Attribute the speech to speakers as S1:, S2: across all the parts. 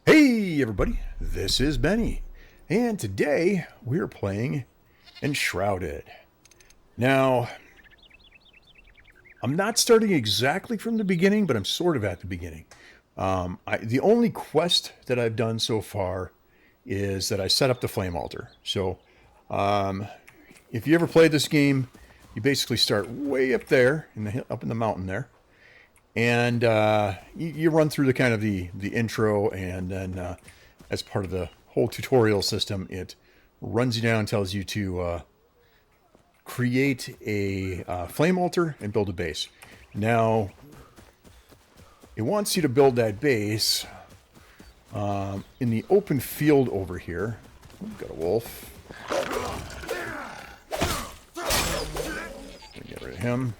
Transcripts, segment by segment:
S1: Hey everybody, this is Benny, and today we're playing Enshrouded. Now, I'm not starting exactly from the beginning, but I'm sort of at the beginning. The only quest that I've done so far is that I set up the flame altar. So, if you ever played this game, you basically start way up there, up in the mountain there, and you run through the kind of the intro, and then as part of the whole tutorial system, it runs you down, tells you to create a flame altar and build a base. Now, it wants you to build that base in the open field over here. We've got a wolf. Get rid of him.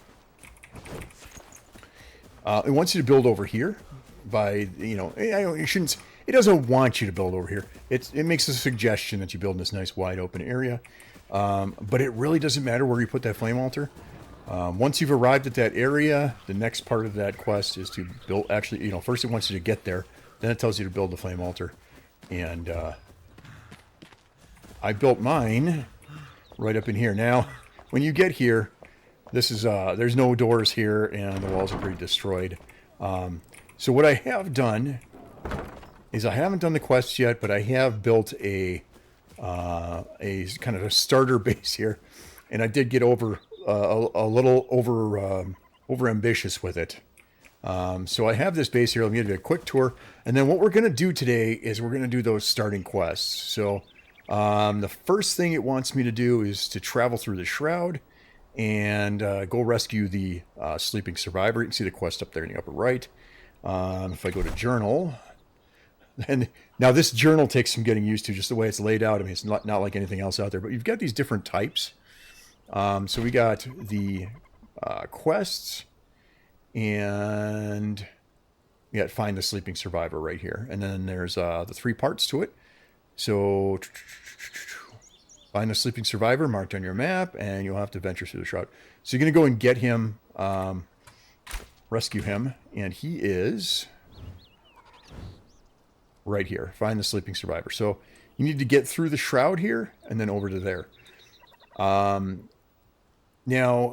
S1: It wants you to build over here by, you shouldn't, it doesn't want you to build over here. It makes a suggestion that you build in this nice wide open area. But it really doesn't matter where you put that flame altar. Once you've arrived at that area, the next part of that quest is to build, actually, first it wants you to get there, then it tells you to build the flame altar. And I built mine right up in here. Now, when you get here, this is, there's no doors here, and the walls are pretty destroyed. So what I have done is I haven't done the quest yet, but I have built a kind of a starter base here, and I did get over a little over ambitious with it. So I have this base here. Let me give you a quick tour, and then what we're going to do today is we're going to do those starting quests. So the first thing it wants me to do is to travel through the shroud and go rescue the sleeping survivor. You can see the quest up there in the upper right. If I go to journal, and now this journal takes some getting used to, just the way it's laid out. I mean, it's not like anything else out there, but you've got these different types. So we got the quests, and we got find the sleeping survivor right here. And then there's the three parts to it. So find the sleeping survivor marked on your map, and you'll have to venture through the shroud. So you're going to go and get him, rescue him, and he is right here. Find the sleeping survivor. So you need to get through the shroud here and then over to there. Now,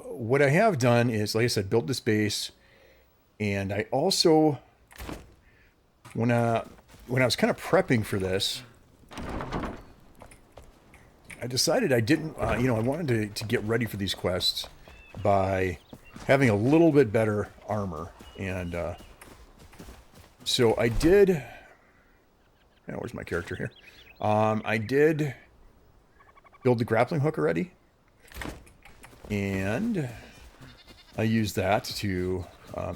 S1: what I have done is, like I said, built this base, and I also, when I was kind of prepping for this, I decided I didn't, I wanted to get ready for these quests by having a little bit better armor. And so I did, where's my character here? I did build the grappling hook already. And I used that to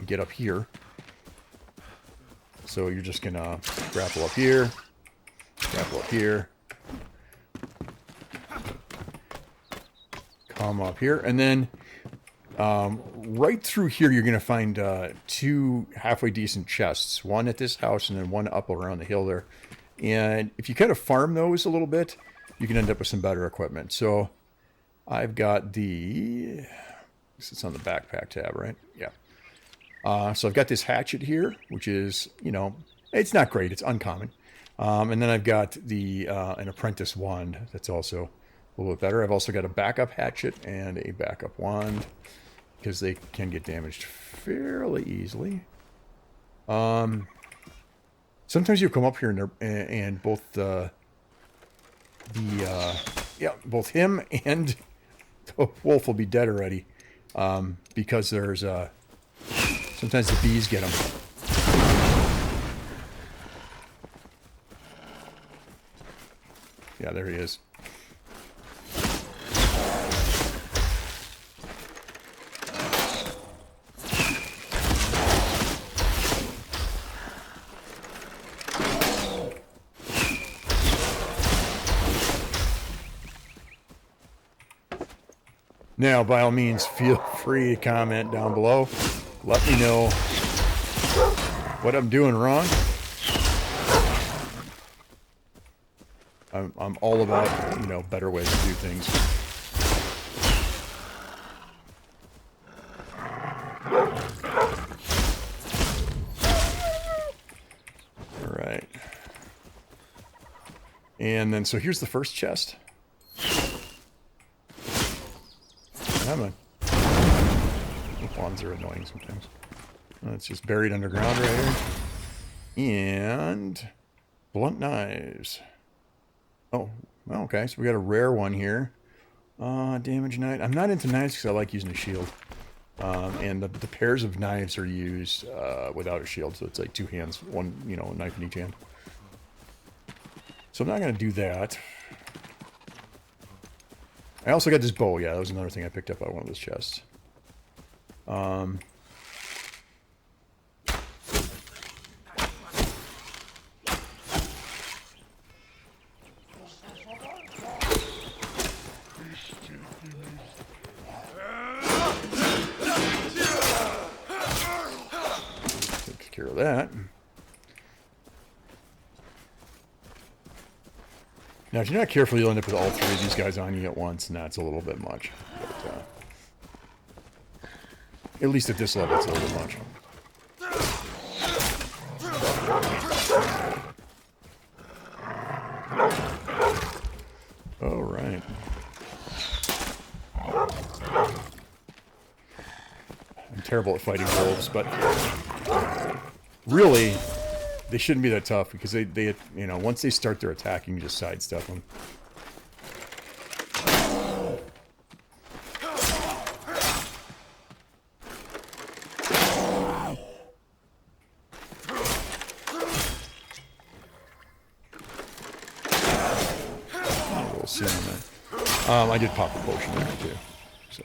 S1: get up here. So you're just going to grapple up here, come up here, and then right through here you're going to find two halfway decent chests, one at this house and then one up around the hill there. And if you kind of farm those a little bit, you can end up with some better equipment. So I've got it's on the backpack tab, right? Yeah. So I've got this hatchet here, which is, it's not great, it's uncommon. And then I've got an apprentice wand that's also a little bit better. I've also got a backup hatchet and a backup wand, because they can get damaged fairly easily. Sometimes you come up here and both both him and the wolf will be dead already, because there's sometimes the bees get them. Yeah, there he is. Now, by all means, feel free to comment down below. Let me know what I'm doing wrong. I'm all about, better ways to do things. All right. And then, so here's the first chest. Come on. Wands are annoying sometimes. It's just buried underground right here. And blunt knives. Oh, well, okay. So we got a rare one here. Damage knife. I'm not into knives because I like using a shield. And the pairs of knives are used without a shield, so it's like two hands, one, you know, knife in each hand. So I'm not going to do that. I also got this bow. Yeah, that was another thing I picked up out of one of those chests. Take care of that. Now, if you're not careful, you'll end up with all three of these guys on you at once, and that's a little bit much. But, at least at this level, it's a little bit much. All right. I'm terrible at fighting wolves, but really, they shouldn't be that tough because they you know, once they start their attack, you can just sidestep them. We'll see on that. I did pop a potion there too, so.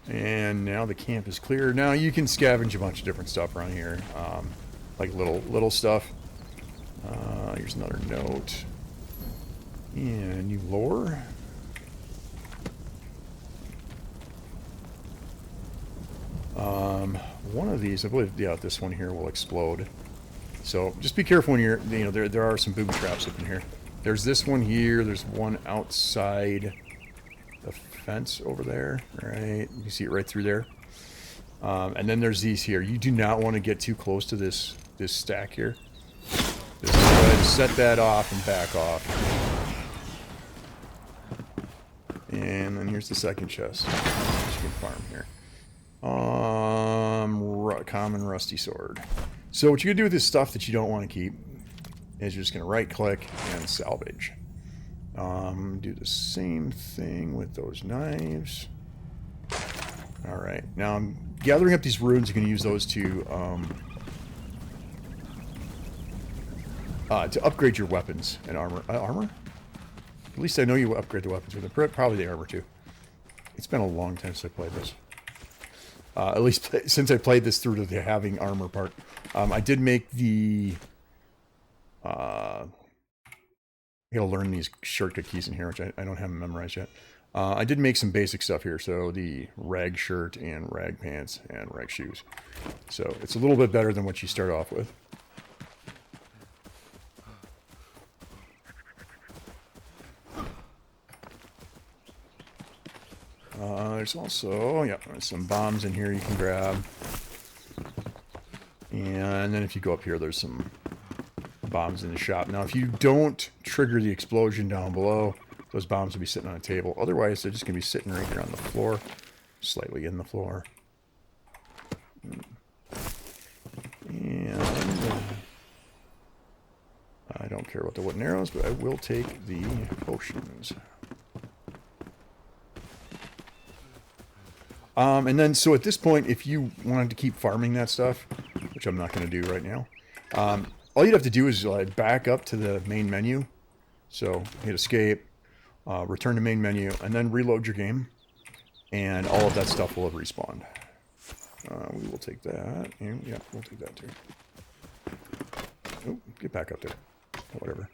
S1: And now the camp is clear. Now you can scavenge a bunch of different stuff around here, like little stuff. Here's another note. And new lore. One of these, I believe, yeah, this one here will explode. So just be careful when you're, you know, there are some booby traps up in here. There's this one here. There's one outside the fence over there, right? You can see it right through there. And then there's these here. You do not want to get too close to this stack here. Just go ahead and set that off and back off. And then here's the second chest. You can farm here. Common rusty sword. So what you're gonna do with this stuff that you don't want to keep is you're just gonna right click and salvage. Do the same thing with those knives. All right, now I'm gathering up these runes. You can use those to upgrade your weapons and armor. Armor? At least I know you upgrade the weapons with it. Probably the armor too. It's been a long time since I played this. At least since I played this through to the having armor part. I did make the... I gotta learn these shortcut keys in here, which I don't have them memorized yet. I did make some basic stuff here, so the rag shirt and rag pants and rag shoes. So it's a little bit better than what you start off with. There's also, yeah, there's some bombs in here you can grab. And then if you go up here, there's some bombs in the shop. Now, if you don't trigger the explosion down below, those bombs will be sitting on a table. Otherwise, they're just going to be sitting right here on the floor, slightly in the floor. And I don't care about the wooden arrows, but I will take the potions. And then, so at this point, if you wanted to keep farming that stuff, which I'm not going to do right now, all you'd have to do is back up to the main menu. So hit escape, return to main menu, and then reload your game. And all of that stuff will have respawned. We will take that. And yeah, we'll take that too. Oh, get back up there. Whatever.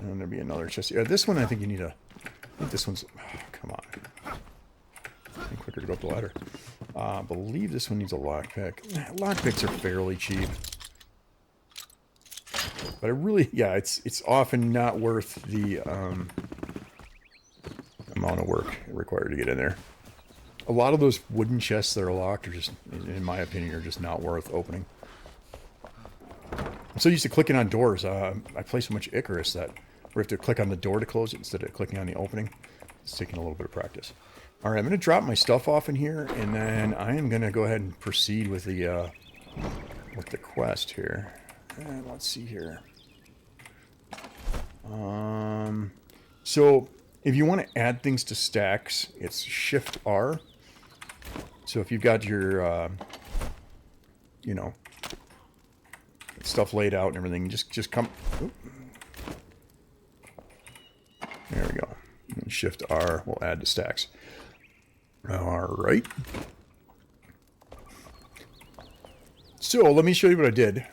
S1: And there'll be another chest. Yeah, this one I think you need a... I think this one's... Oh, come on. I'm quicker to go up the ladder. I believe this one needs a lockpick. Lockpicks are fairly cheap. But I really... Yeah, it's often not worth the amount of work required to get in there. a lot of those wooden chests that are locked are just, in my opinion, are just not worth opening. I'm so used to clicking on doors. I play so much Icarus that we have to click on the door to close it instead of clicking on the opening. It's taking a little bit of practice. All right, I'm going to drop my stuff off in here, and then I am going to go ahead and proceed with the quest here. And let's see here. So if you want to add things to stacks, it's Shift R. So if you've got your, you know, stuff laid out and everything, just come. Oop. There we go. And Shift R will add to stacks. All right. So let me show you what I did.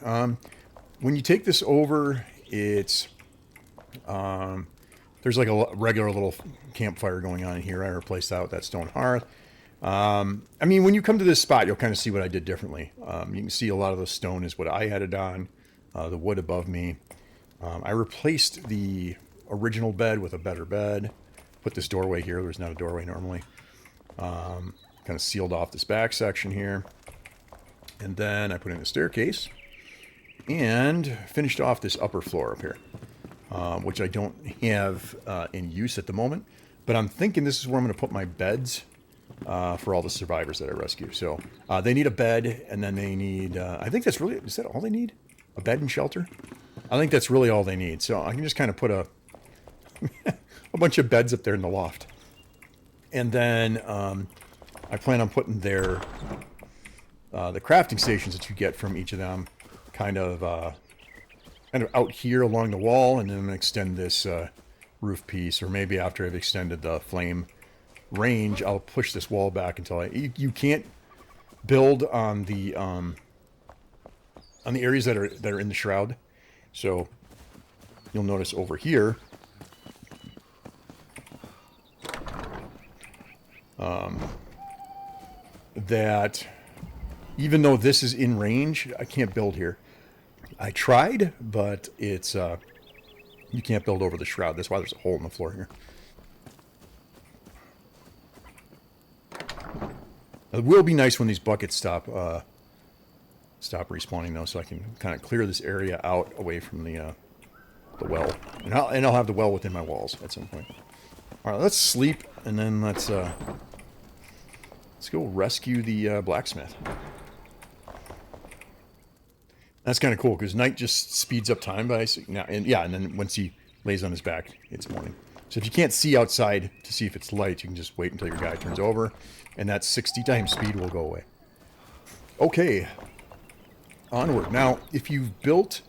S1: When you take this over, it's there's like a regular little campfire going on in here. I replaced that with that stone hearth. I mean, when you come to this spot, you'll kind of see what I did differently. You can see a lot of the stone is what I added on, the wood above me. I replaced the original bed with a better bed. Put this doorway here. There's not a doorway normally. Kind of sealed off this back section here. And then I put in a staircase and finished off this upper floor up here, which I don't have in use at the moment. But I'm thinking this is where I'm going to put my beds for all the survivors that I rescue. So they need a bed, and then they need, I think that's really, is that all they need? A bed and shelter? I think that's really all they need. So I can just kind of put a bunch of beds up there in the loft. And then I plan on putting their the crafting stations that you get from each of them kind of out here along the wall, and then I'm going to extend this roof piece, or maybe after I've extended the flame range, I'll push this wall back until you can't build on the areas that are in the shroud. So you'll notice over here that even though this is in range, I can't build here. I tried, but it's you can't build over the shroud. That's why there's a hole in the floor here. It will be nice when these buckets stop respawning, though, so I can kind of clear this area out away from the well, and I'll have the well within my walls at some point. All right, let's sleep, and then let's go rescue the blacksmith. That's kind of cool because night just speeds up time by now, and then once he lays on his back, it's morning. So if you can't see outside to see if it's light, you can just wait until your guy turns over, and that 60 times speed will go away. Okay, onward. Now, if you've built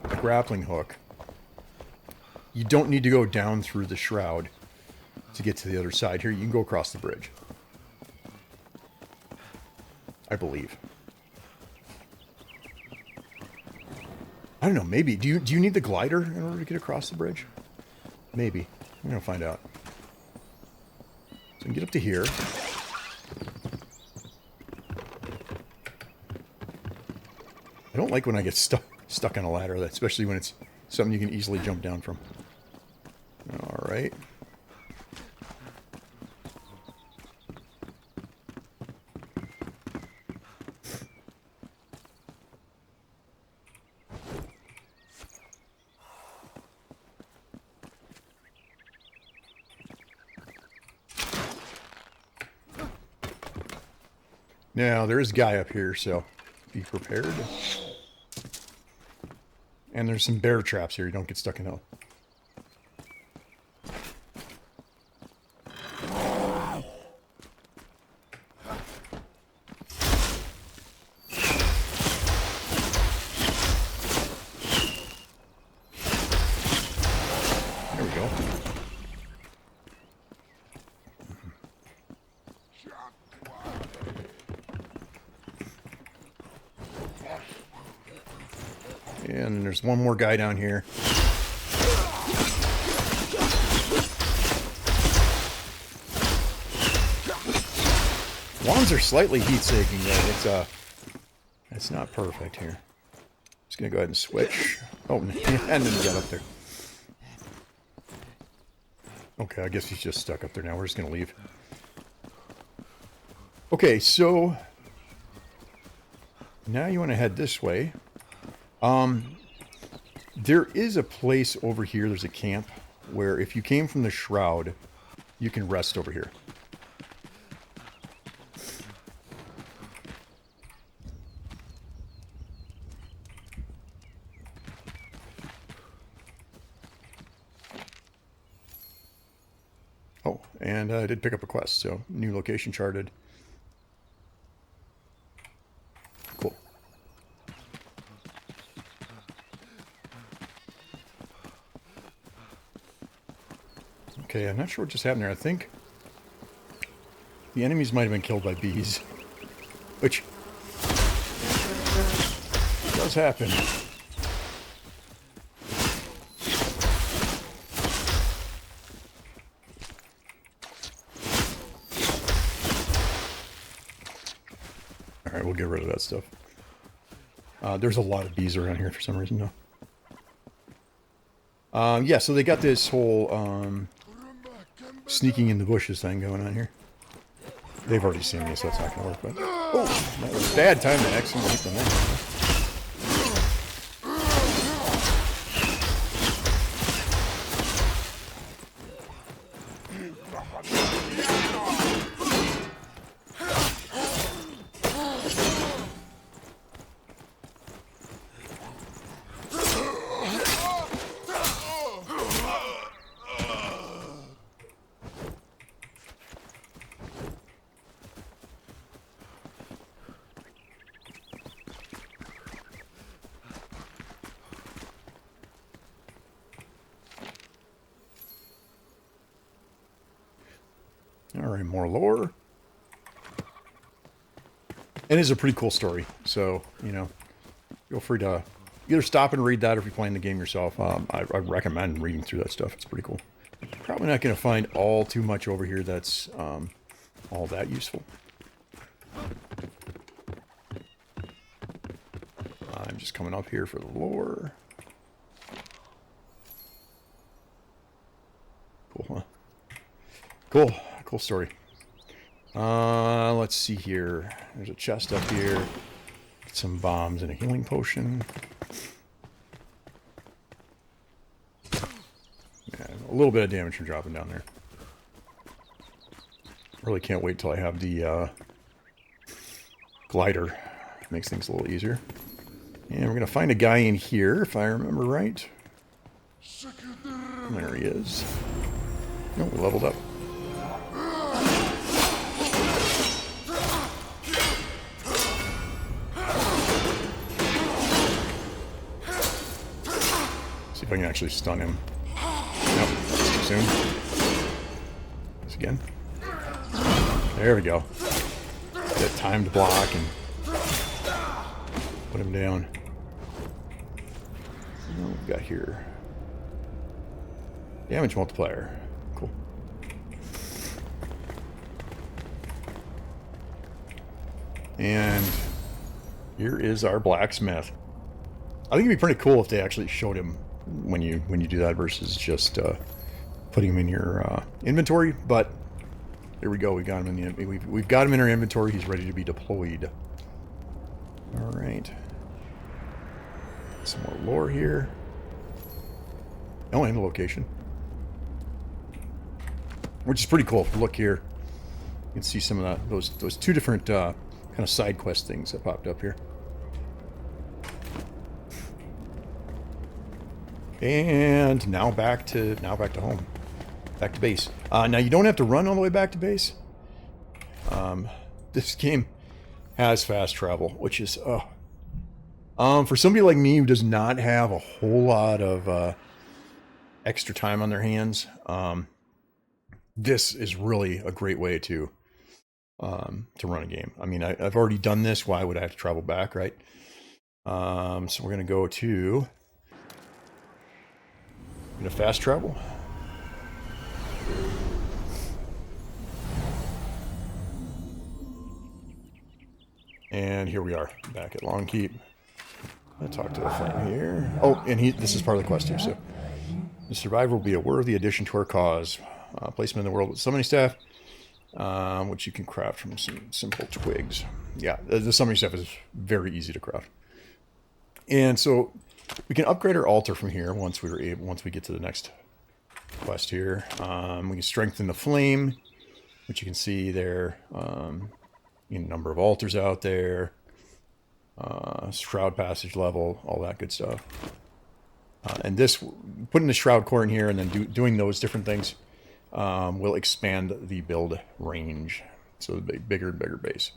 S1: a grappling hook, you don't need to go down through the shroud to get to the other side. Here, you can go across the bridge, I believe. I don't know, maybe. Do you need the glider in order to get across the bridge? Maybe. I'm going to find out. So I can get up to here. I don't like when I get stuck on a ladder, especially when it's something you can easily jump down from. All right. Now, there is a guy up here, so be prepared. And there's some bear traps here. You don't get stuck in those. There we go. And there's one more guy down here. Wands are slightly heat-seeking, though. It's not perfect here. Just gonna go ahead and switch. Oh, and then get up there. Okay, I guess he's just stuck up there now. We're just gonna leave. Okay, so now you want to head this way. There is a place over here, there's a camp, where if you came from the Shroud, you can rest over here. Oh, and I did pick up a quest, so new location charted. Cool. Okay, I'm not sure what just happened there. I think the enemies might have been killed by bees, which does happen. Alright, we'll get rid of that stuff. There's a lot of bees around here for some reason, though. Yeah, so they got this whole sneaking in the bushes thing going on here. They've already seen me, so that's not going to work. But oh, that was a bad time to accidentally hit the neck. Alright, more lore. It is a pretty cool story, so, you know, feel free to either stop and read that or if you're playing the game yourself. I recommend reading through that stuff. It's pretty cool. Probably not going to find all too much over here that's all that useful. I'm just coming up here for the lore. Cool, huh? Cool. Cool story. Let's see here. There's a chest up here. Get some bombs and a healing potion. Yeah, a little bit of damage from dropping down there. Really can't wait till I have the glider. Makes things a little easier. And we're going to find a guy in here, if I remember right. There he is. Oh, we leveled up. See if I can actually stun him. Nope, that's too soon. This again. There we go. Get time to block and put him down. What we got here? Damage multiplier. Cool. And here is our blacksmith. I think it'd be pretty cool if they actually showed him when you do that versus just putting him in your inventory. But here we go. We got him in the we've got him in our inventory. He's ready to be deployed. All right. Some more lore here. Oh, and the location, which is pretty cool. If you look here, you can see some of that. Those two different kind of side quest things that popped up here. And now back to home, back to base. Now you don't have to run all the way back to base. This game has fast travel, which is for somebody like me who does not have a whole lot of extra time on their hands. This is really a great way to run a game. I mean, I've already done this. Why would I have to travel back, right? So we're gonna go to. I'm gonna fast travel. And here we are, back at Longkeep. I'll talk to the flame here. Oh, and this is part of the quest too, so. The survivor will be a worthy addition to our cause. Placement in the world with summoning staff which you can craft from some simple twigs. Yeah, the summoning stuff is very easy to craft. And so we can upgrade our altar from here once we get to the next quest here. We can strengthen the flame, which you can see there. Number of altars out there, shroud passage level, all that good stuff. And this, putting the shroud core in here and then doing those different things will expand the build range. So the bigger and bigger base.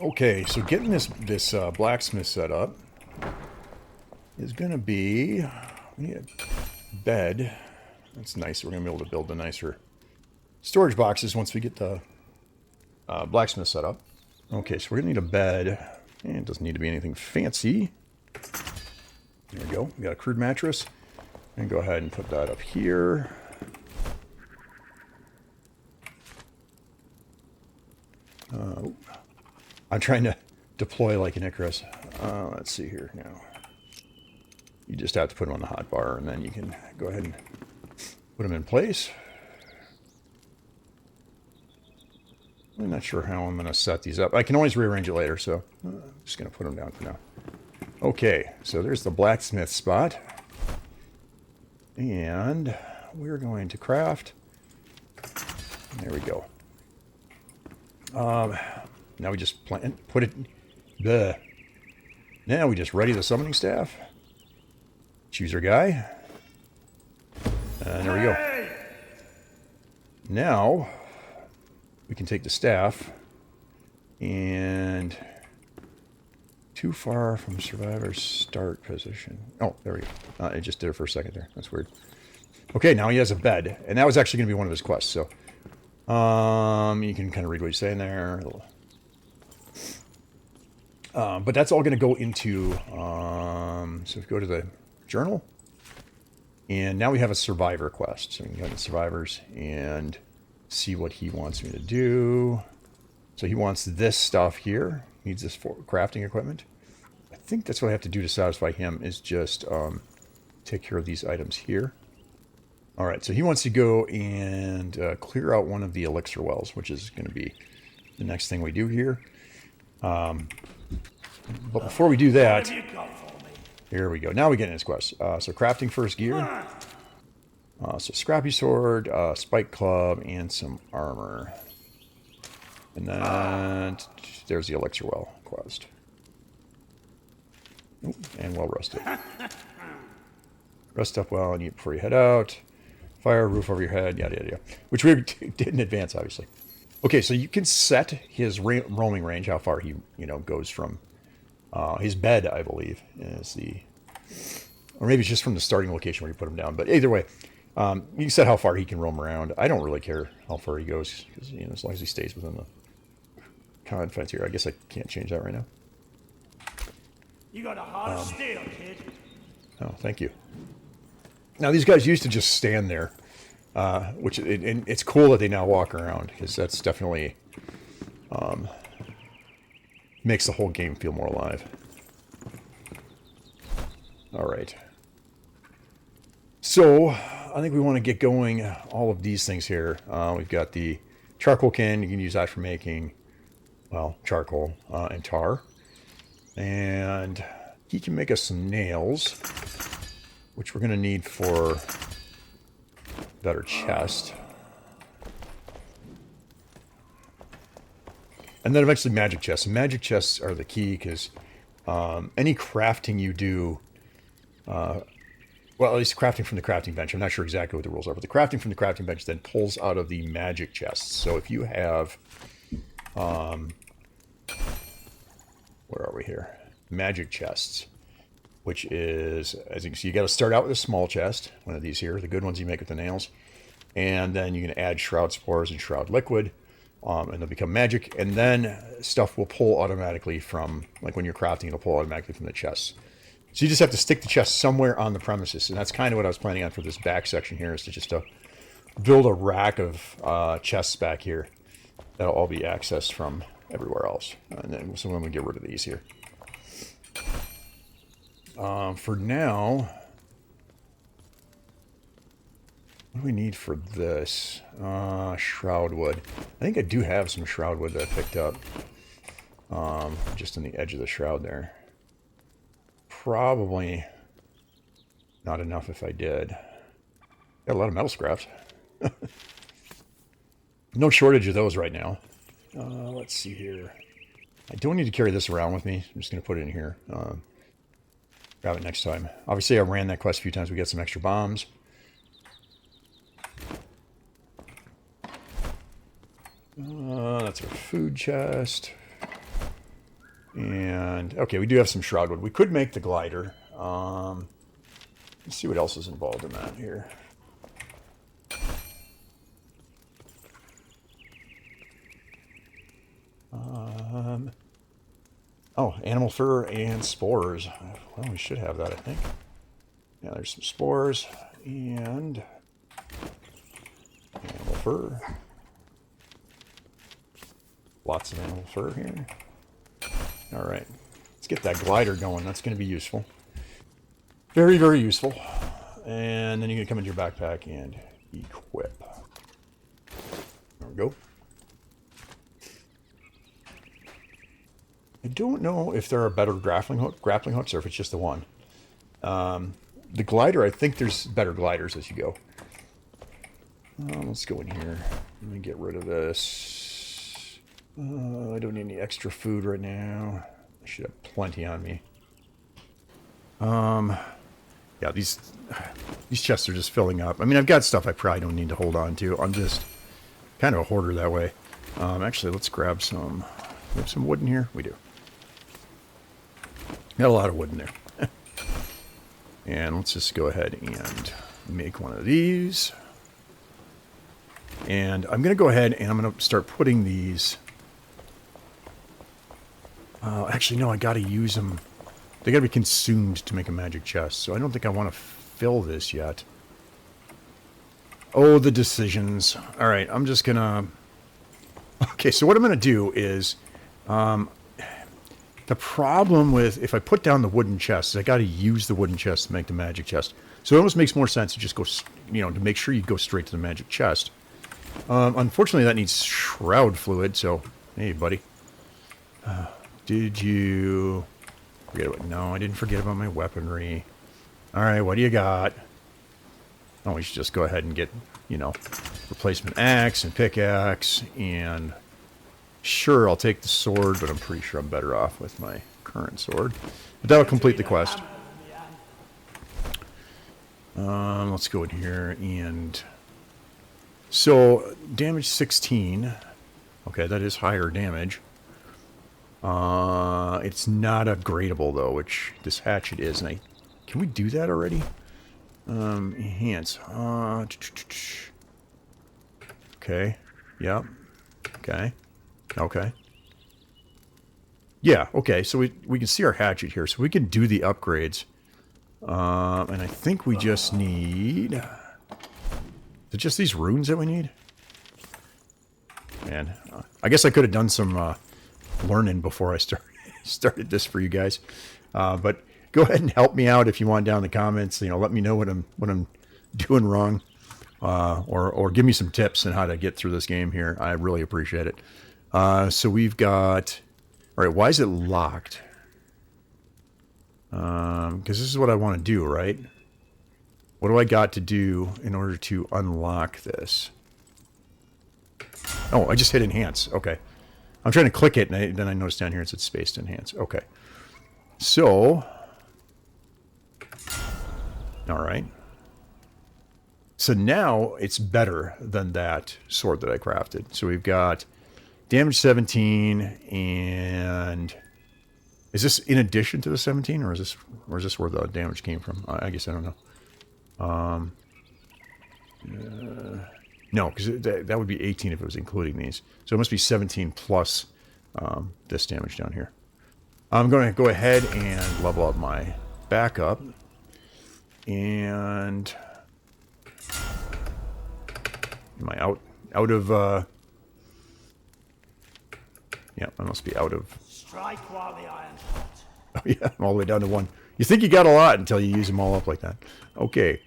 S1: Okay, so getting this blacksmith set up is going to be, we need a bed. That's nice. We're going to be able to build the nicer storage boxes once we get the blacksmith set up. Okay, so we're going to need a bed. And it doesn't need to be anything fancy. There we go. We got a crude mattress. And go ahead and put that up here. I'm trying to deploy like an Icarus. Let's see here now. You just have to put them on the hot bar, and then you can go ahead and put them in place. I'm not sure how I'm going to set these up. I can always rearrange it later, so I'm just going to put them down for now. Okay, so there's the blacksmith spot. And we're going to craft. There we go. Now we just put it... Bleh. Now we just ready the summoning staff. Choose our guy. And there we go. Now, we can take the staff and... Too far from survivor's start position. Oh, there we go. It just did it for a second there. That's weird. Okay, now he has a bed. And that was actually going to be one of his quests, so... you can kind of read what he's saying there. But that's all going to go into... so if we go to the journal. And now we have a survivor quest. So we can go to survivors and see what he wants me to do. So he wants this stuff here. Needs this for crafting equipment. I think that's what I have to do to satisfy him, is just take care of these items here. All right, so he wants to go and clear out one of the elixir wells, which is going to be the next thing we do here. But before we do that, here we go. Now we get in his quest. So crafting first gear. So scrappy sword, spike club, and some armor. And then there's the elixir well quest. Ooh, and well rested. Rest up well and eat before you head out. Fire, roof over your head, yada yada yada. Which we did in advance, obviously. Okay, so you can set his roaming range, how far he goes from his bed, I believe, is the, or maybe it's just from the starting location where you put him down. But either way, you can set how far he can roam around. I don't really care how far he goes, because as long as he stays within the confines here. I guess I can't change that right now.
S2: You got a heart of steel, kid.
S1: Oh, thank you. Now these guys used to just stand there, which and it's cool that they now walk around, because that's definitely makes the whole game feel more alive. All right. So I think we want to get going. All of these things here. We've got the charcoal can. You can use that for making, well, charcoal and tar. And he can make us some nails, which we're going to need for better chest. And then eventually magic chests. And magic chests are the key, because any crafting you do, well, at least crafting from the crafting bench. I'm not sure exactly what the rules are, but the crafting from the crafting bench then pulls out of the magic chests. So if you have, where are we here? Magic chests, which is, as you can see, you got to start out with a small chest, one of these here, the good ones you make with the nails. And then you can add shroud spores and shroud liquid, and they'll become magic. And then stuff will pull automatically from, like when you're crafting, it'll pull automatically from the chests. So you just have to stick the chest somewhere on the premises. And that's kind of what I was planning on for this back section here, is to just build a rack of chests back here that'll all be accessed from everywhere else. And then so when we get rid of these here. For now, What do we need for this? Shroud wood. I think I do have some shroud wood that I picked up. Just on the edge of the shroud there. Probably not enough if I did. Got a lot of metal scraps. No shortage of those right now. Let's see here. I don't need to carry this around with me. I'm just going to put it in here. Grab it next time. Obviously, I ran that quest a few times. We got some extra bombs. That's our food chest. And, okay, we do have some shroud wood. We could make the glider. Let's see what else is involved in that here. Oh, animal fur and spores. Well, we should have that, I think. Yeah, there's some spores and animal fur. Lots of animal fur here. All right, let's get that glider going. That's going to be useful. Very, very useful. And then you're going to come into your backpack and equip. There we go. I don't know if there are better grappling hooks or if it's just the one. The glider, I think there's better gliders as you go. Let's go in here. Let me get rid of this. I don't need any extra food right now. I should have plenty on me. Yeah, these chests are just filling up. I mean, I've got stuff I probably don't need to hold on to. I'm just kind of a hoarder that way. Actually, let's grab some. We have some wood in here? We do. Got a lot of wood in there. And let's just go ahead and make one of these. And I'm going to go ahead and I'm going to start putting these. Actually, no, I got to use them. They got to be consumed to make a magic chest. So I don't think I want to fill this yet. Oh, the decisions. All right, I'm just going to... Okay, so what I'm going to do is... the problem with... If I put down the wooden chest, is I got to use the wooden chest to make the magic chest. So it almost makes more sense to just go... You know, to make sure you go straight to the magic chest. Unfortunately, that needs shroud fluid, so... Hey, buddy. Did you... Forget about... No, I didn't forget about my weaponry. Alright, what do you got? Oh, we should just go ahead and get, you know, replacement axe and pickaxe, and... Sure, I'll take the sword, but I'm pretty sure I'm better off with my current sword. But that'll complete the quest. Let's go in here and... So, damage 16. Okay, that is higher damage. It's not upgradable, though, which this hatchet is. And can we do that already? Enhance. Okay. Yep. Okay. Okay. Yeah, okay. So we can see our hatchet here. So we can do the upgrades. And I think we just need... Is it just these runes that we need? Man, I guess I could have done some learning before I started this for you guys. But go ahead and help me out if you want down in the comments. You know, let me know what I'm doing wrong, or give me some tips on how to get through this game here. I really appreciate it. So we've got... All right, why is it locked? Because this is what I want to do, right? What do I got to do in order to unlock this? Oh, I just hit enhance. Okay. I'm trying to click it, and then I noticed down here it said space to enhance. Okay. So... Alright. So now it's better than that sword that I crafted. So we've got damage 17, and... Is this in addition to the 17, or is this where the damage came from? I guess I don't know. No, because that would be 18 if it was including these. So it must be 17 plus this damage down here. I'm going to go ahead and level up my backup. And... Am I out of... Yeah, I must be out of...
S2: Strike while the iron's hot.
S1: Oh, yeah, I'm all the way down to 1. You think you got a lot until you use them all up like that. Okay.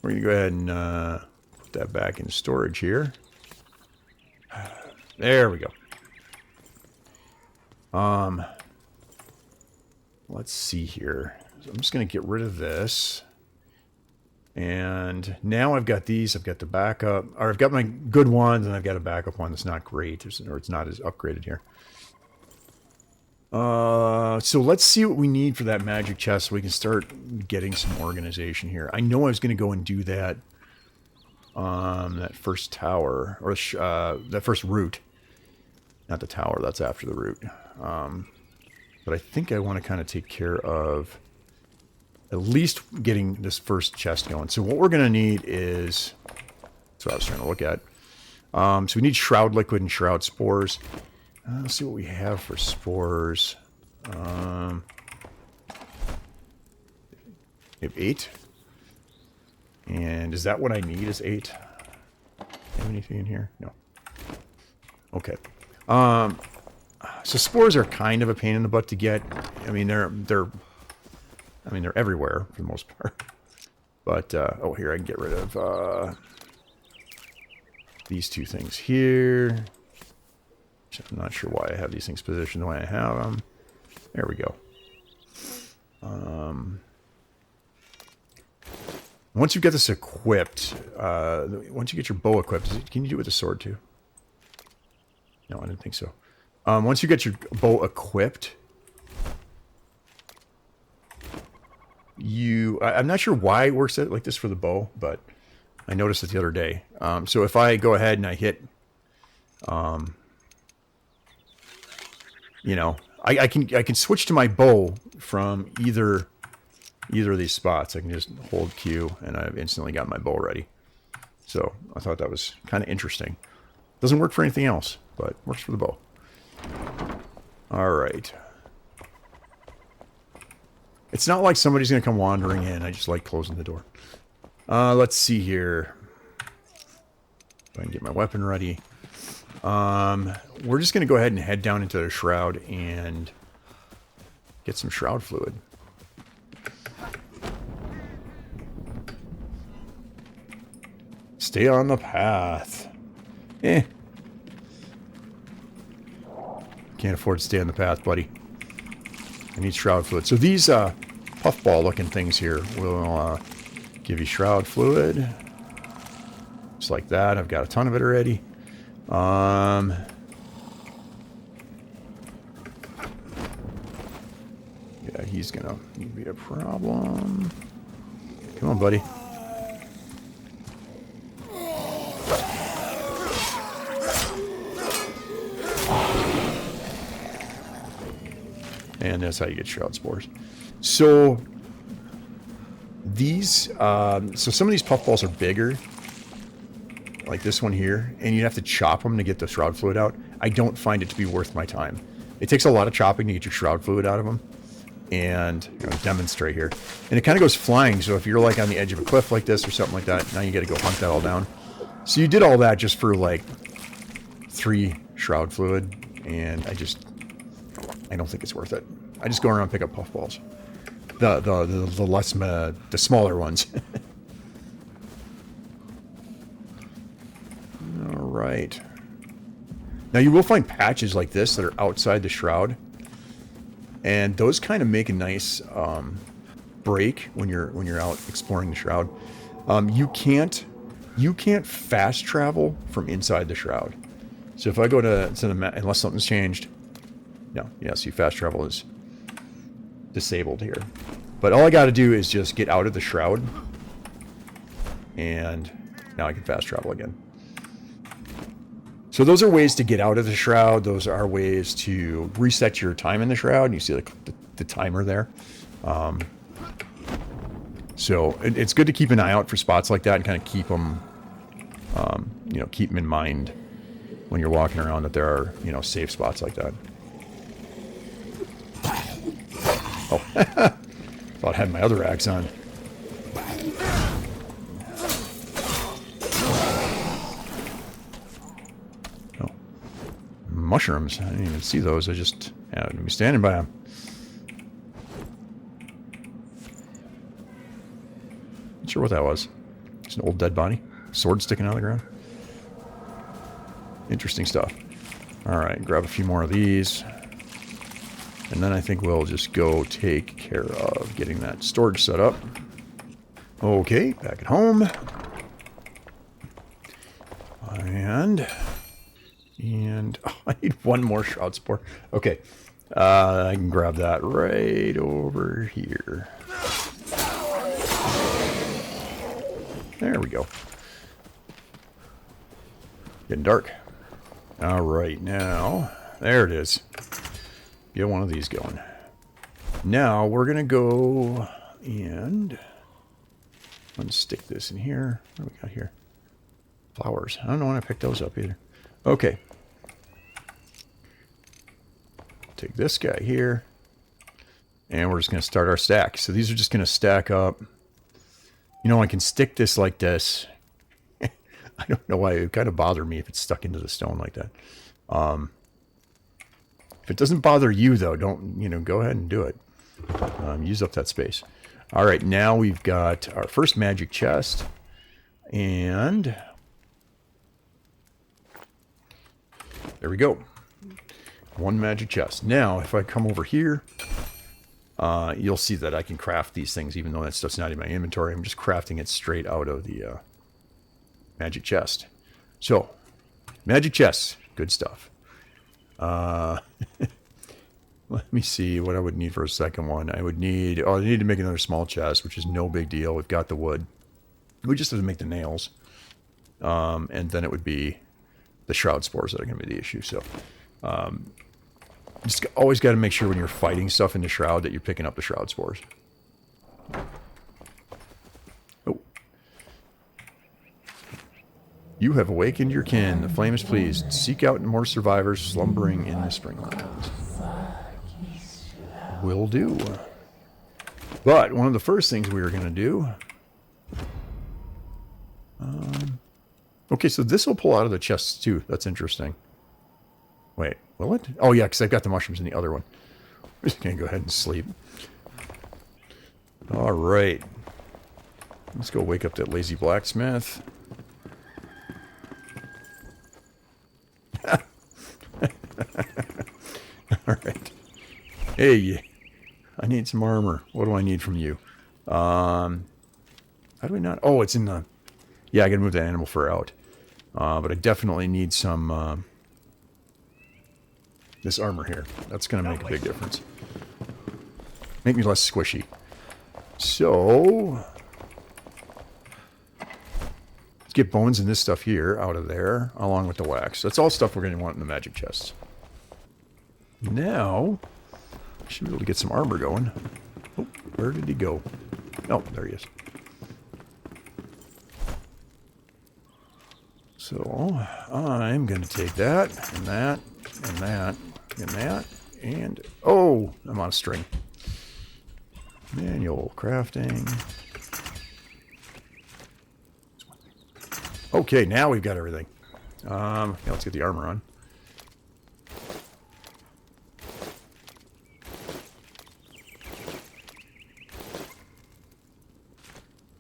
S1: We're going to go ahead and put that back in storage here. There we go. Let's see here. So I'm just going to get rid of this. And now I've got these. I've got the backup. Or I've got my good ones, and I've got a backup one that's not great. Or it's not as upgraded here. So let's see what we need for that magic chest so we can start getting some organization here. I know I was going to go and do that. That first tower. Or that first route. Not the tower. That's after the route. But I think I want to kind of take care of at least getting this first chest going. So what we're going to need is... That's what I was trying to look at. So we need shroud liquid and shroud spores. Let's see what we have for spores. We have 8. And is that what I need is 8? Have anything in here? No. Okay. So spores are kind of a pain in the butt to get. I mean, they're everywhere for the most part. But, oh, here, I can get rid of these 2 things here. I'm not sure why I have these things positioned the way I have them. There we go. Once you get this equipped, once you get your bow equipped, can you do it with a sword too? No, I didn't think so. Once you get your bow equipped, I'm not sure why it works like this for the bow, but I noticed it the other day. So if I go ahead and I hit, you know, I can switch to my bow from either of these spots. I can just hold Q and I've instantly got my bow ready. So I thought that was kind of interesting. Doesn't work for anything else, but works for the bow. All right. It's not like somebody's going to come wandering in. I just like closing the door. Let's see here. If I can get my weapon ready. We're just going to go ahead and head down into the shroud and get some shroud fluid. Stay on the path. Can't afford to stay on the path, buddy. I need shroud fluid. So these puffball looking things here will give you shroud fluid. Just like that. I've got a ton of it already. Yeah, he's gonna be a problem. Come on, buddy. And that's how you get shroud spores. So these, so some of these puffballs are bigger, like this one here, and you have to chop them to get the shroud fluid out. I don't find it to be worth my time. It takes a lot of chopping to get your shroud fluid out of them. And I'm going to demonstrate here. And it kind of goes flying, so if you're like on the edge of a cliff like this or something like that, now you got to go hunt that all down. So you did all that just for like 3 shroud fluid, and I don't think it's worth it. I just go around and pick up puffballs. The smaller ones. All right. Now you will find patches like this that are outside the shroud, and those kind of make a nice break when you're out exploring the shroud. You can't fast travel from inside the shroud. So if I go to the map, unless something's changed. No, yeah, see, fast travel is disabled here. But all I got to do is just get out of the shroud, and now I can fast travel again. So those are ways to get out of the shroud. Those are ways to reset your time in the shroud. And you see the timer there. So it's good to keep an eye out for spots like that and kind of keep them, keep them in mind when you're walking around, that there are, safe spots like that. Oh, thought I had my other axe on. Oh, mushrooms. I didn't even see those. I just happened to be standing by them. Not sure what that was. It's an old dead body. Sword sticking out of the ground. Interesting stuff. Alright, grab a few more of these. And then I think we'll just go take care of getting that storage set up. Okay, back at home. And oh, I need one more shroud spore. Okay, I can grab that right over here. There we go. Getting dark. All right, now there it is. Get one of these going. Now we're gonna go and let's stick this in here. What do we got here? Flowers. I don't know when I picked those up either. Okay. Take this guy here. And we're just going to start our stack. So these are just going to stack up. You know, I can stick this like this. I don't know why. It would kind of bother me if it's stuck into the stone like that. If it doesn't bother you, though, don't, you know, go ahead and do it. Use up that space. All right, now we've got our first magic chest. And there we go. One magic chest. Now, if I come over here, you'll see that I can craft these things, even though that stuff's not in my inventory. I'm just crafting it straight out of the magic chest. So, magic chests. Good stuff. Let me see what I would need for a second one. I would need... Oh, I need to make another small chest, which is no big deal. We've got the wood. We just have to make the nails. And then it would be the shroud spores that are going to be the issue. So, just always got to make sure when you're fighting stuff in the shroud that you're picking up the shroud spores. Oh. You have awakened your kin. The flame is pleased. Seek out more survivors slumbering in the springlands. Will do. But one of the first things we were going to do... okay, so this will pull out of the chests too. That's interesting. Wait, will it? Oh yeah, because I've got the mushrooms in the other one. I'm just going to go ahead and sleep. All right. Let's go wake up that lazy blacksmith. All right. Hey, I need some armor. What do I need from you? How do we not? Oh, it's in the... Yeah, I got to move that animal fur out. But I definitely need some... this armor here. That's going to make a big difference. Make me less squishy. So... let's get bones and this stuff here out of there, along with the wax. That's all stuff we're going to want in the magic chests. Now... should be able to get some armor going. Oh, where did he go? Oh, there he is. So, I'm going to take that, and that, and that, and that, and... oh, I'm on a string. Manual crafting. Okay, now we've got everything. Yeah, let's get the armor on.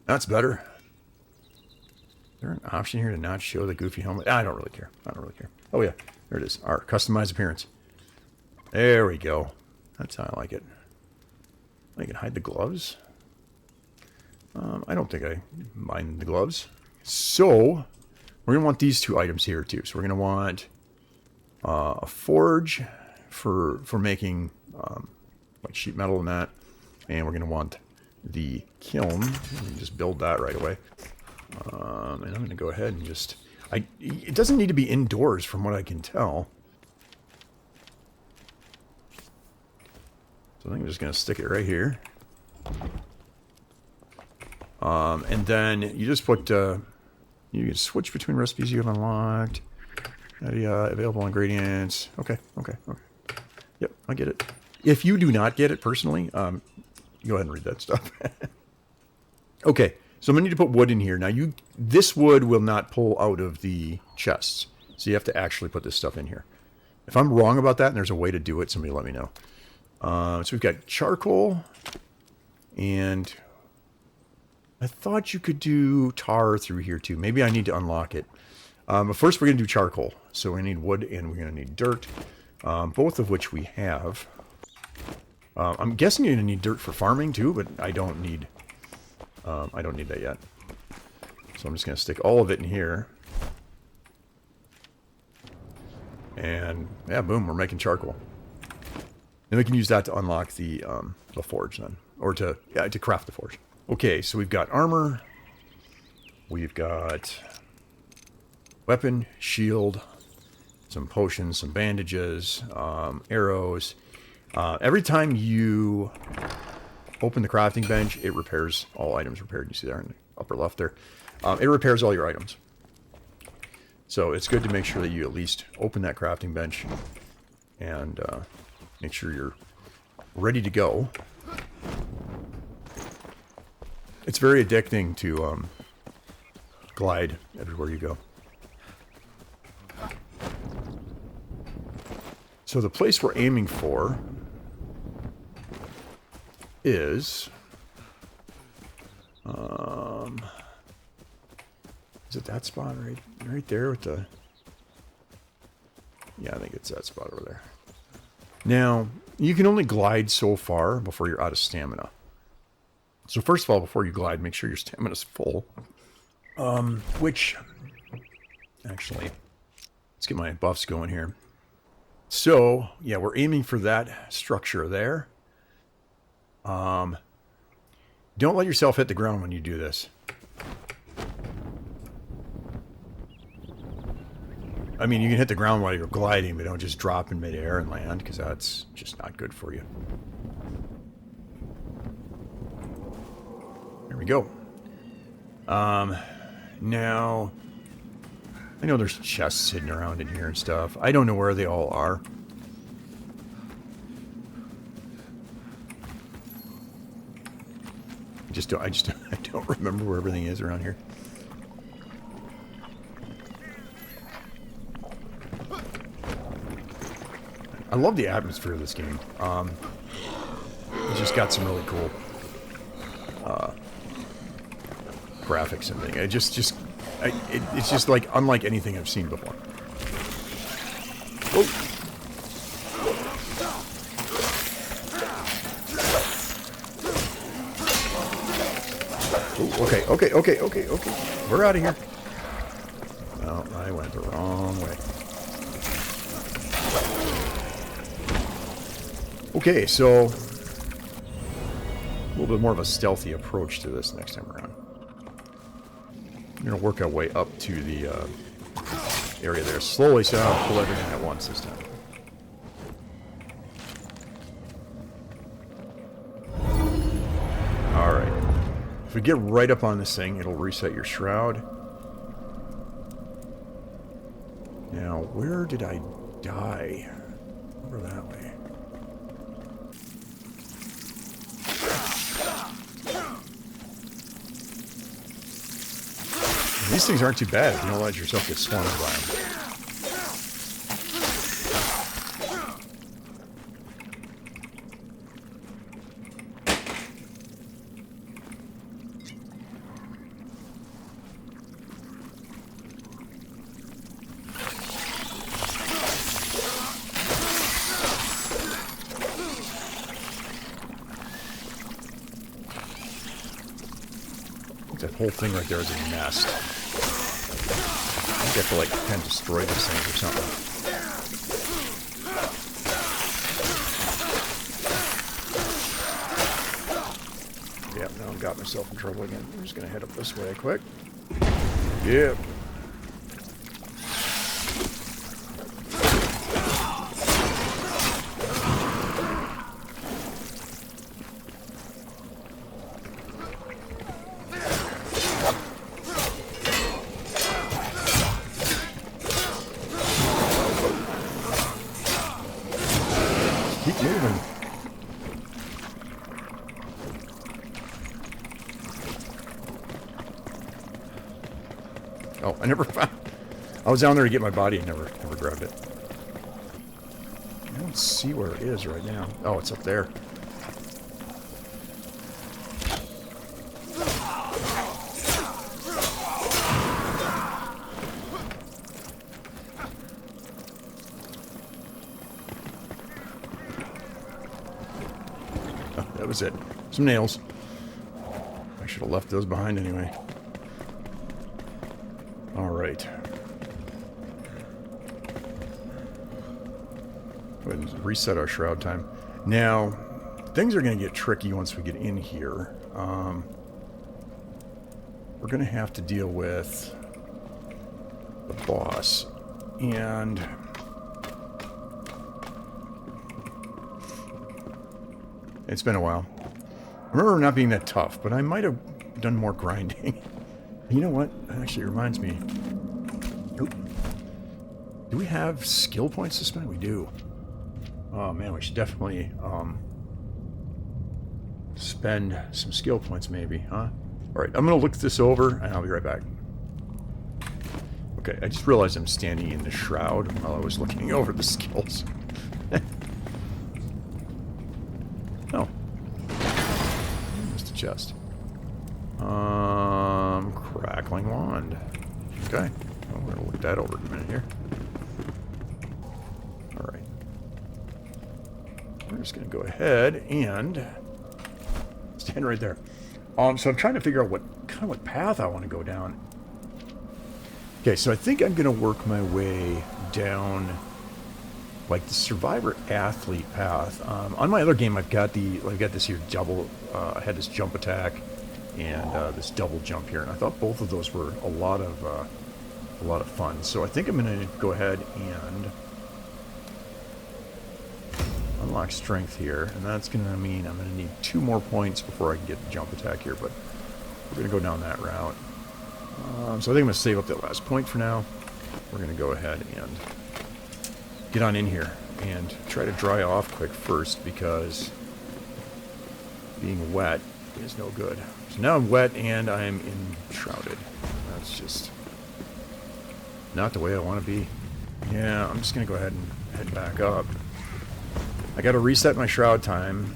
S1: That's better. Is there an option here to not show the goofy helmet? I don't really care. I don't really care. Oh yeah, there it is. Our customized appearance. There we go. That's how I like it. I can hide the gloves. I don't think I mind the gloves. So, we're going to want these two items here too. So we're going to want a forge for making like sheet metal and that. And we're going to want the kiln. Just build that right away. And I'm going to go ahead and just... it doesn't need to be indoors from what I can tell. So I think I'm just going to stick it right here. And then you just put... you can switch between recipes you have unlocked. Available ingredients. Okay. Yep, I get it. If you do not get it personally, go ahead and read that stuff. Okay, so I'm going to need to put wood in here. Now, this wood will not pull out of the chests. So you have to actually put this stuff in here. If I'm wrong about that and there's a way to do it, somebody let me know. So we've got charcoal and I thought you could do tar through here too. Maybe I need to unlock it. But first we're going to do charcoal. So we need wood and we're going to need dirt. Both of which we have. I'm guessing you're going to need dirt for farming too, but I don't need that yet. So I'm just going to stick all of it in here. And yeah, boom, we're making charcoal. Then we can use that to unlock the forge then. Or to craft the forge. Okay, so we've got armor. We've got weapon, shield, some potions, some bandages, arrows. Every time you open the crafting bench, it repairs all items repaired. You see there in the upper left there. It repairs all your items. So it's good to make sure that you at least open that crafting bench and make sure you're ready to go. It's very addicting to glide everywhere you go. So the place we're aiming for is it that spot right there with the... Yeah, I think it's that spot over there. Now, you can only glide so far before you're out of stamina. So first of all, before you glide, make sure your stamina's full. Which, actually, let's get my buffs going here. So, yeah, we're aiming for that structure there. Don't let yourself hit the ground when you do this. I mean, you can hit the ground while you're gliding, but don't just drop in midair and land, because that's just not good for you. There we go. Now, I know there's chests hidden around in here and stuff. I don't know where they all are. I don't remember where everything is around here. I love the atmosphere of this game. It's just got some really cool graphics and things. It's just like unlike anything I've seen before. Oh. Ooh, okay. We're out of here. No, I went the wrong way. Okay, so a little bit more of a stealthy approach to this next time around. I'm going to work our way up to the area there slowly, so I don't pull everything at once this time. Alright. If we get right up on this thing, it'll reset your shroud. Now, where did I die? Over that way. These things aren't too bad if you don't let yourself get swarmed by them. That whole thing right there is a nest. I think I have to, like, kind of destroy these things or something. Yeah, now I've got myself in trouble again. I'm just going to head up this way quick. Yep. Keep moving. Oh, I never found... I was down there to get my body and never grabbed it. I don't see where it is right now. Oh, it's up there. was it. Some nails. I should have left those behind anyway. Alright. Go ahead and reset our shroud time. Now, things are going to get tricky once we get in here. We're going to have to deal with the boss. And it's been a while. I remember not being that tough, but I might have done more grinding. You know what? That actually reminds me. Oop. Do we have skill points to spend? We do. Oh man, we should definitely spend some skill points maybe, huh? Alright, I'm going to look this over, and I'll be right back. Okay, I just realized I'm standing in the shroud while I was looking over the skills. Oh. Missed a chest. Crackling wand. Okay. Well, we're going to look that over in a minute here. Alright. We're just going to go ahead and stand right there. So I'm trying to figure out what path I want to go down. Okay, so I think I'm going to work my way down like the survivor athlete path. On my other game, I've got this here double. I had this jump attack and this double jump here, and I thought both of those were a lot of fun. So I think I'm going to go ahead and unlock strength here, and that's going to mean I'm going to need 2 more points before I can get the jump attack here, but we're going to go down that route. So I think I'm going to save up that last point for now. We're going to go ahead and get on in here and try to dry off quick first, because being wet is no good. So now I'm wet and I'm enshrouded. That's just not the way I want to be. Yeah, I'm just going to go ahead and head back up. I got to reset my shroud time,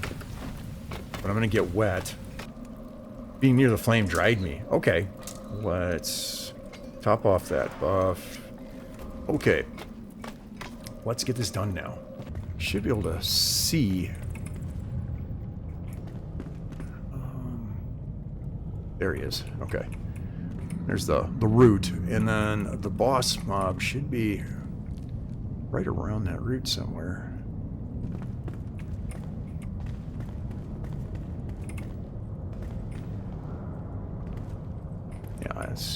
S1: but I'm going to get wet. Being near the flame dried me. Okay, let's top off that buff. Okay, let's get this done now. Should be able to see. There he is. Okay, there's the root, and then the boss mob should be right around that root somewhere.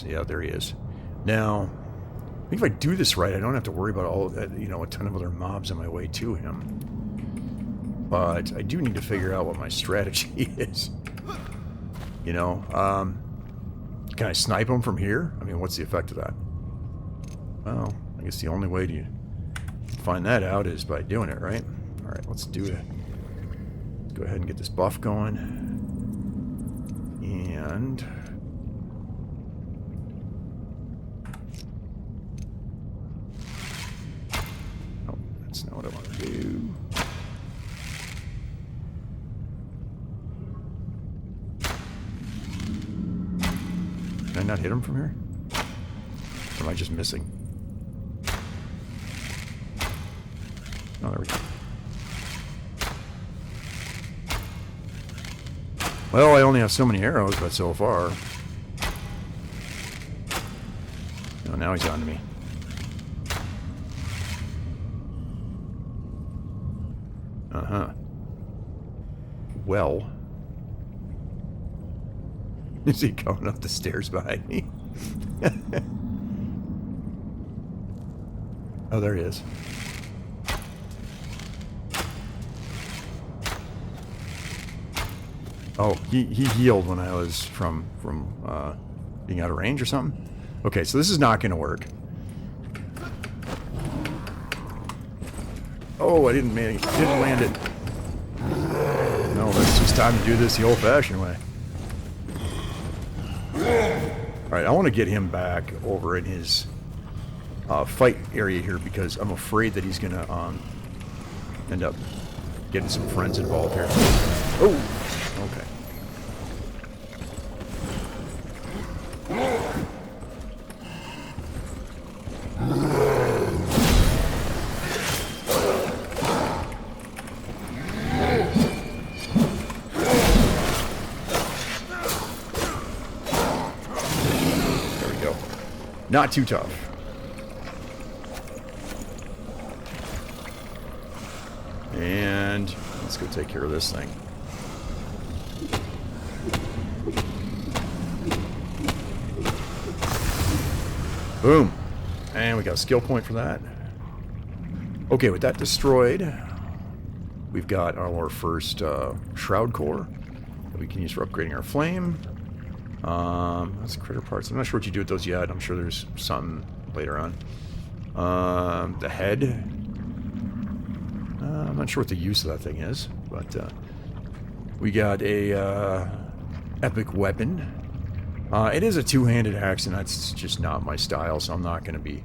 S1: Yeah, there he is. Now, I think if I do this right, I don't have to worry about all of that, a ton of other mobs on my way to him. But I do need to figure out what my strategy is. Can I snipe him from here? I mean, what's the effect of that? Well, I guess the only way to find that out is by doing it, right? All right, let's do it. Let's go ahead and get this buff going. And that's not what I want to do. Can I not hit him from here? Or am I just missing? Oh, there we go. Well, I only have so many arrows, but so far. Oh, now he's on to me. Uh-huh. Well. Is he going up the stairs behind me? Oh, there he is. Oh, he healed when I was from being out of range or something? Okay, so this is not going to work. Oh, I didn't land it. No, it's just time to do this the old-fashioned way. Alright, I want to get him back over in his fight area here, because I'm afraid that he's going to end up getting some friends involved here. Oh! Okay. Not too tough. And let's go take care of this thing. Boom. And we got a skill point for that. Okay, with that destroyed, we've got our first shroud core that we can use for upgrading our flame. That's critter parts. I'm not sure what you do with those yet. I'm sure there's something later on. The head. I'm not sure what the use of that thing is, but we got a epic weapon. It is a two-handed axe, and that's just not my style, so I'm not going to be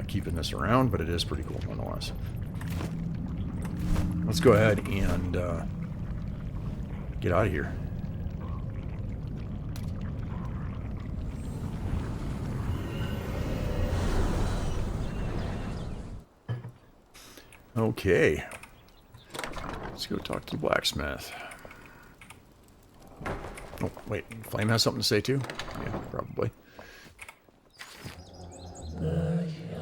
S1: keeping this around, but it is pretty cool nonetheless. Let's go ahead and get out of here. Okay. Let's go talk to the blacksmith. Oh, wait. Flame has something to say too? Yeah, probably.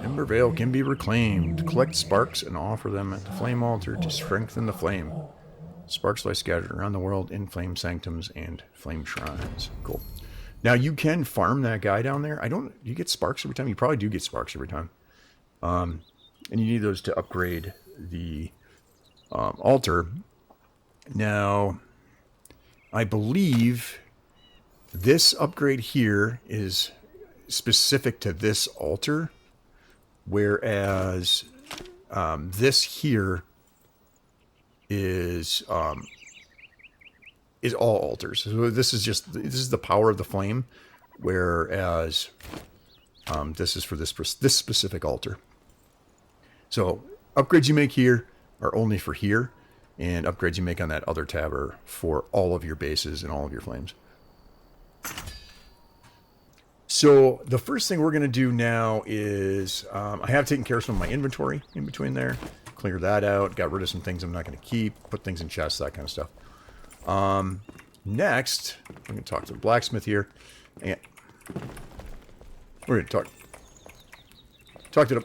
S1: Ember Veil can be reclaimed. Collect sparks and offer them at the flame altar to strengthen the flame. Sparks lie scattered around the world in flame sanctums and flame shrines. Cool. Now you can farm that guy down there. You get sparks every time? You probably do get sparks every time. And you need those to upgrade the altar. Now, I believe this upgrade here is specific to this altar, whereas this here is all altars. So this is the power of the flame, whereas this is for this specific altar. So upgrades you make here are only for here, and upgrades you make on that other tab are for all of your bases and all of your flames. So the first thing we're going to do now is I have taken care of some of my inventory in between there. Clear that out. Got rid of some things I'm not going to keep. Put things in chests, that kind of stuff. Next, we're going to talk to the blacksmith here. And we're going to talk to the...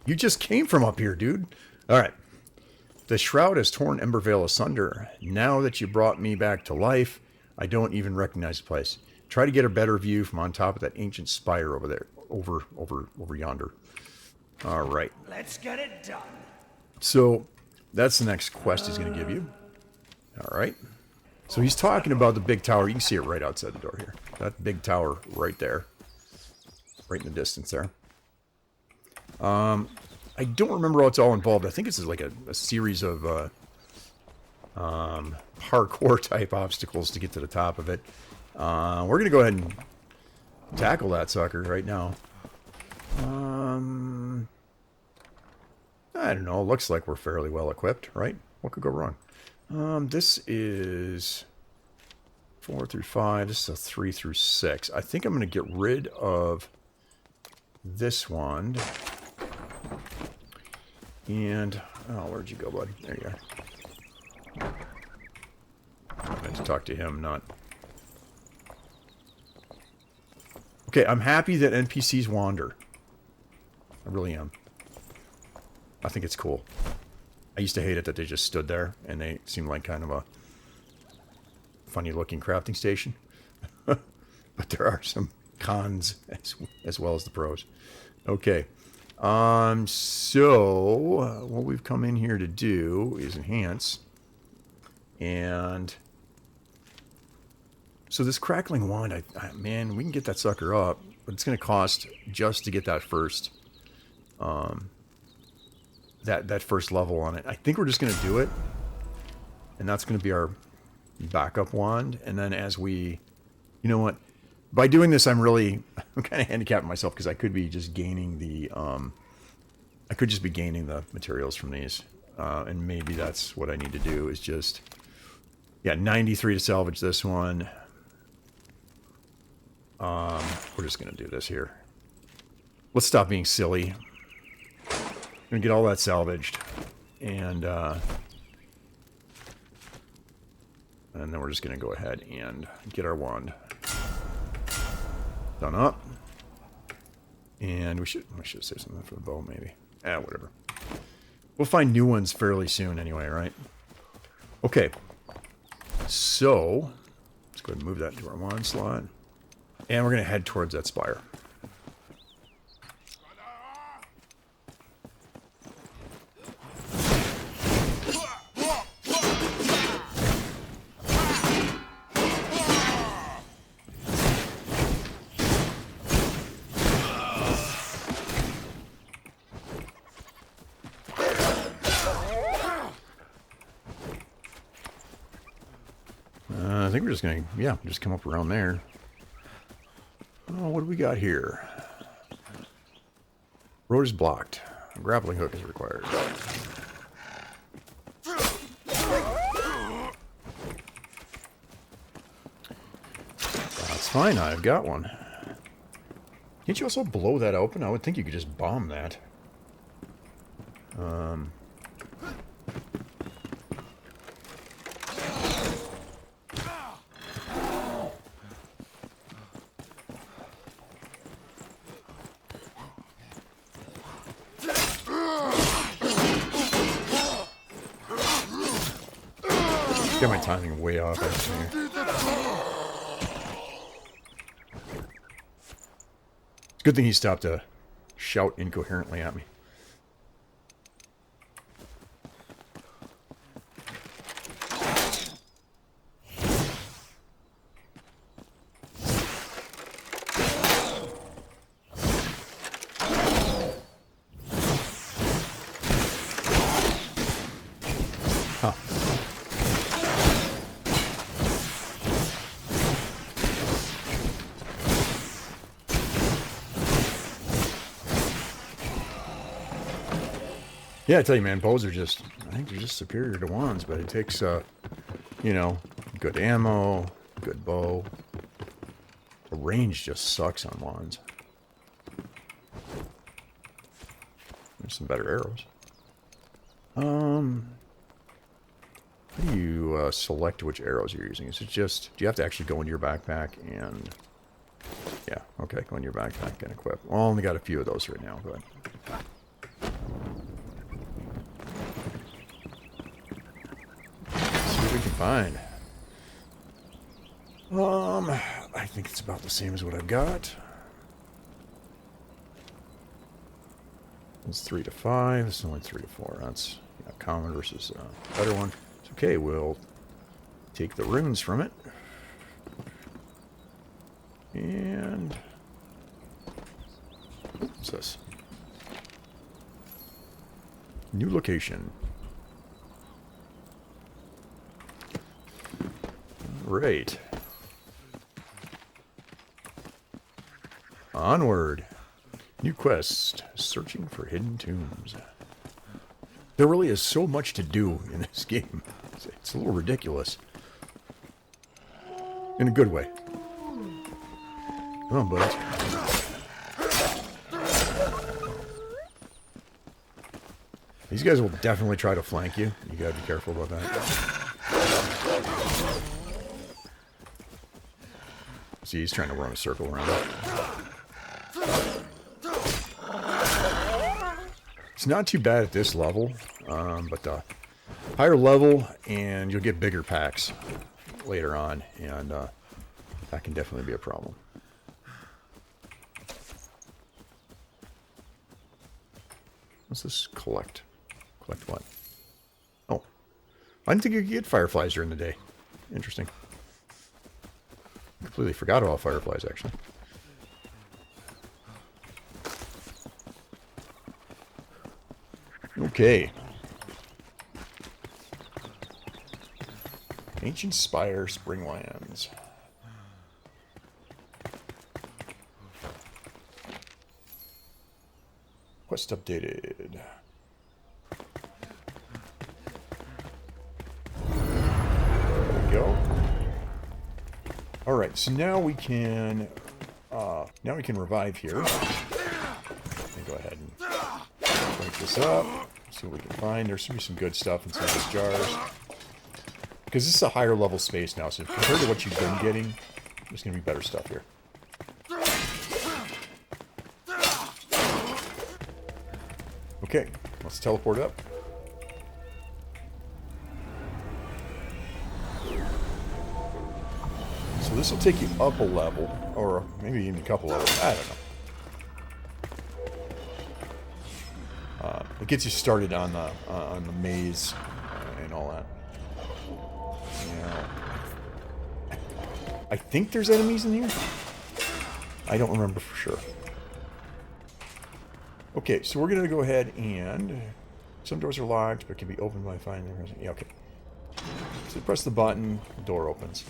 S1: You just came from up here, dude. All right. The shroud has torn Ember Veil asunder. Now that you brought me back to life, I don't even recognize the place. Try to get a better view from on top of that ancient spire over there, over yonder. All right.
S2: Let's get it done.
S1: So that's the next quest he's going to give you. All right. So he's talking about the big tower. You can see it right outside the door here. That big tower right there, right in the distance there. I don't remember what's all involved. I think it's like a series of parkour type obstacles to get to the top of it. We're going to go ahead and tackle that sucker right now. I don't know. Looks like we're fairly well equipped, right? What could go wrong? This is 4 through 5. This is a 3 through 6. I think I'm going to get rid of this one. And, oh, where'd you go, bud? There you are. I meant to talk to him, not... Okay, I'm happy that NPCs wander. I really am. I think it's cool. I used to hate it that they just stood there, and they seemed like kind of a funny-looking crafting station. But there are some cons as well as the pros. Okay. So what we've come in here to do is enhance. And so this crackling wand, man, we can get that sucker up, but it's going to cost just to get that first, that first level on it. I think we're just going to do it, and that's going to be our backup wand. And then as we, you know what? By doing this, I'm kind of handicapping myself because I could be just gaining the, I could just be gaining the materials from these. And maybe that's what I need to do is just, yeah, 93 to salvage this one. We're just going to do this here. Let's stop being silly. I'm going to get all that salvaged. And then we're just going to go ahead and get our wand. Done up. And I should say something for the bow, maybe. Whatever. We'll find new ones fairly soon anyway, right? Okay. So, let's go ahead and move that into our wand slot. And we're going to head towards that spire. I think we're just going to, just come up around there. Oh, what do we got here? Road is blocked. A grappling hook is required. That's fine, I've got one. Can't you also blow that open? I would think you could just bomb that. Got my timing way off, actually. It's a good thing he stopped to shout incoherently at me. Huh. Yeah, I tell you, man, bows are just, I think they're just superior to wands, but it takes, you know, good ammo, good bow. The range just sucks on wands. There's some better arrows. How do you select which arrows you're using? Is it just, do you have to actually go into your backpack and, yeah, okay, go into your backpack and equip. Well, I only got a few of those right now, but... we can find. I think it's about the same as what I've got. It's 3 to 5. It's only 3 to 4. That's common versus better one. It's okay. We'll take the runes from it. And what's this? New location. Right. Onward. New quest. Searching for hidden tombs. There really is so much to do in this game. It's a little ridiculous. In a good way. Come on, buds. These guys will definitely try to flank you. You gotta be careful about that. See, he's trying to run a circle around it. It's not too bad at this level, but higher level, and you'll get bigger packs later on, and that can definitely be a problem. What's this collect? Collect what? Oh. I didn't think you could get fireflies during the day. Interesting. Completely forgot about fireflies, actually. Okay. Ancient Spire, Springlands. Quest updated. There we go. All right, so now we can revive here. Let me go ahead and break this up. See what we can find. There should be some good stuff in some of these jars. Because this is a higher level space now, so compared to what you've been getting, there's going to be better stuff here. Okay, let's teleport up. So this will take you up a level, or maybe even a couple levels. I don't know. It gets you started on the maze and all that. Yeah. I think there's enemies in here. I don't remember for sure. Okay, so we're gonna go ahead and some doors are locked, but can be opened by finding. Yeah, okay. So press the button, the door opens.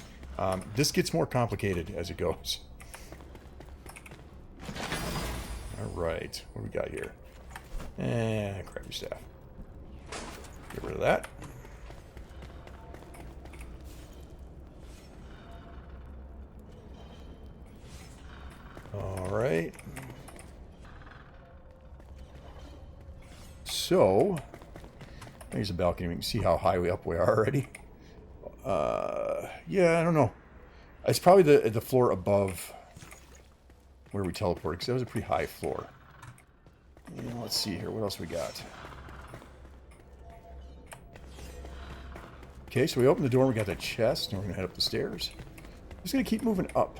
S1: This gets more complicated as it goes. All right, what do we got here? Grab your staff. Get rid of that. All right. So, here's a balcony. We can see how high up we are already. Yeah, I don't know. It's probably the floor above where we teleported, because that was a pretty high floor. And let's see here. What else we got? Okay, so we opened the door and we got the chest, and we're going to head up the stairs. I'm just going to keep moving up.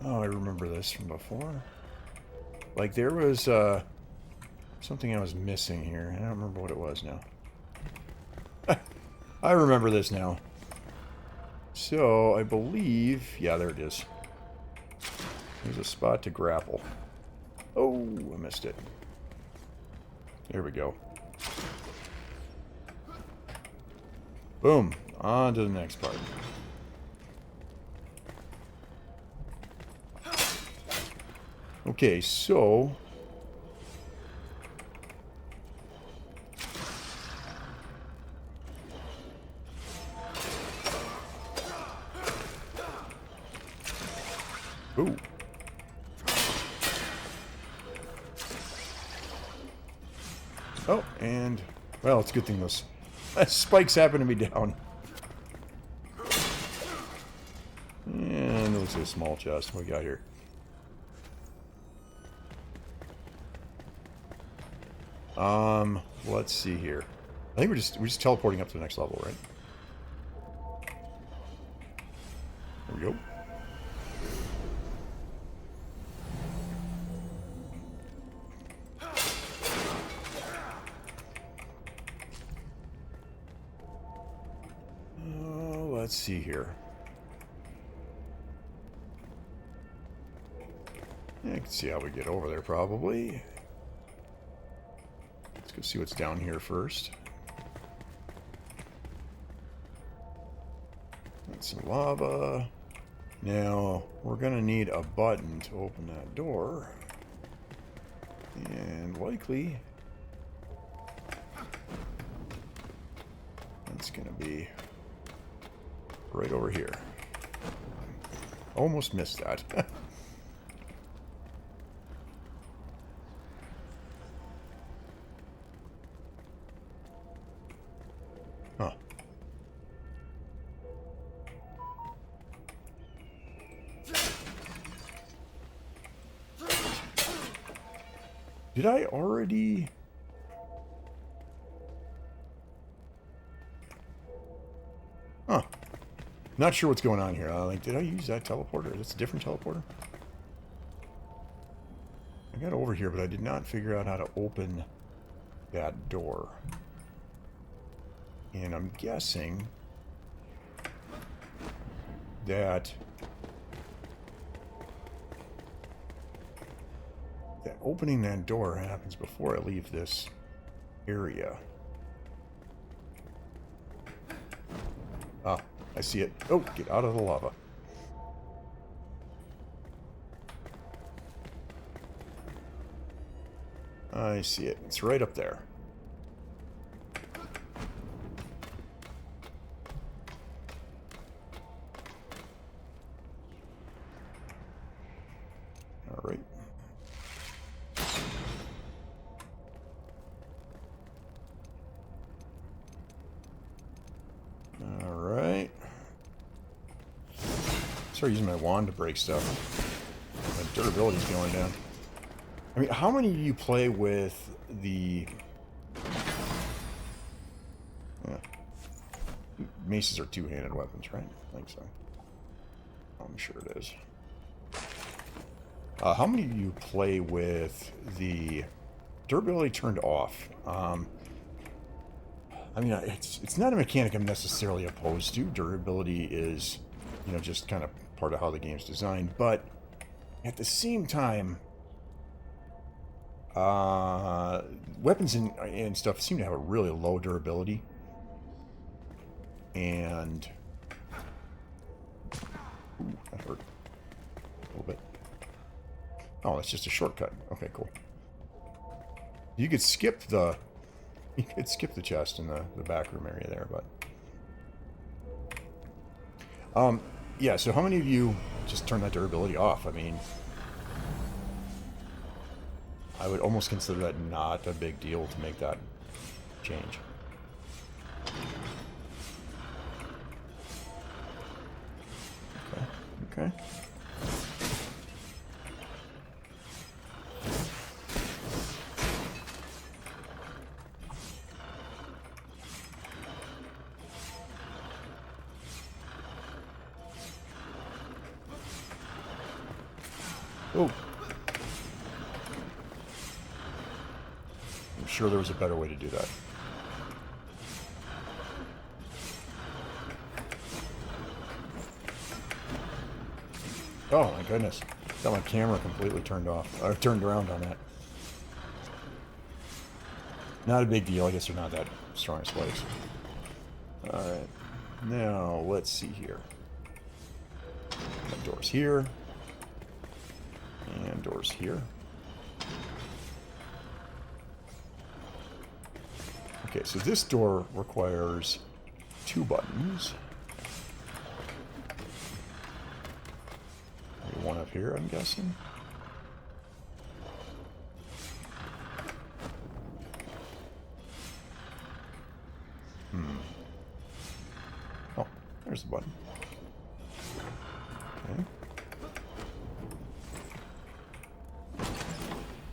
S1: Oh, I remember this from before. Like, there was something I was missing here. I don't remember what it was now. I remember this now. So, I believe... Yeah, there it is. There's a spot to grapple. Oh, I missed it. There we go. Boom. On to the next part. Okay, so... Ooh. Oh, and... Well, it's a good thing those spikes happen to be down. And it looks like a small chest. What we got here? Let's see here. I think we're just teleporting up to the next level, right? There we go. Let's see here. Yeah, I can see how we get over there, probably. Let's go see what's down here first. That's some lava. Now, we're going to need a button to open that door. And likely... that's going to be right over here. Almost missed that. Huh. Did I already... Huh. Not sure what's going on here. Like, did I use that teleporter? That's a different teleporter? I got over here, but I did not figure out how to open that door. And I'm guessing that opening that door happens before I leave this area. Ah, I see it. Oh, get out of the lava. I see it. It's right up there. All right. Start using my wand to break stuff. My durability's going down. I mean, how many of you play with the... Maces are two-handed weapons, right? I think so. I'm sure it is. How many of you play with the durability turned off? I mean, it's not a mechanic I'm necessarily opposed to. Durability is, you know, just kind of part of how the game's designed. But at the same time, weapons and stuff seem to have a really low durability. And... Ooh, that hurt. A little bit. Oh, that's just a shortcut. Okay, cool. You could skip the... You could skip the chest in the back room area there, but... yeah, so how many of you just turn that durability off? I mean... I would almost consider that not a big deal to make that change. Okay. Oh. I'm sure there was a better way to do that. Oh my goodness. Got my camera completely turned off. Or turned around on that. Not a big deal. I guess they're not that strong as spikes. Alright. Now, let's see here. Got doors here. And doors here. Okay, so this door requires 2 buttons. One up here, I'm guessing. Oh, there's the button. Okay.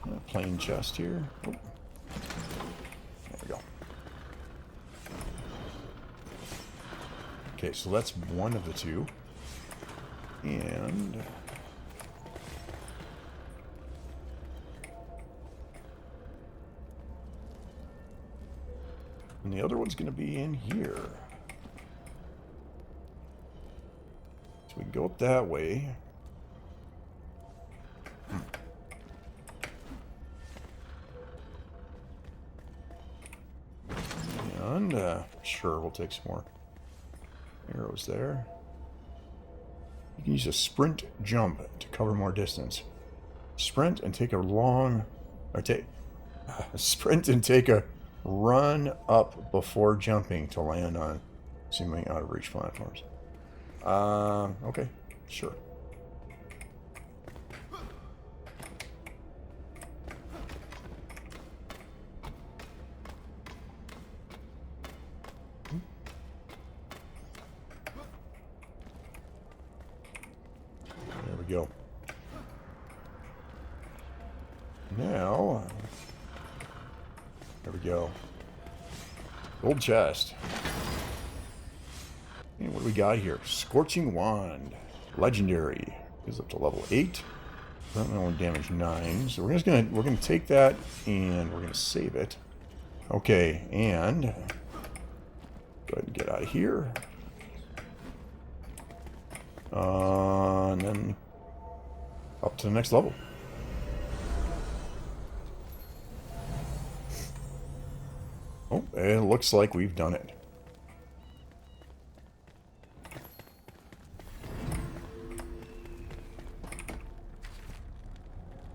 S1: A plain chest here. Oh. There we go. Okay, so that's one of the 2. And... And the other one's going to be in here. So we can go up that way. And, sure, we'll take some more arrows there. You can use a sprint jump to cover more distance. Sprint and take a long... Or take... sprint and take a... Run up before jumping to land on seemingly out of reach platforms. Okay, sure. There we go. Now... There we go. Gold chest. And what do we got here? Scorching Wand. Legendary. Is up to level 8. Only damage 9. So we're gonna take that and we're gonna save it. Okay, and go ahead and get out of here. And then up to the next level. Oh, it looks like we've done it.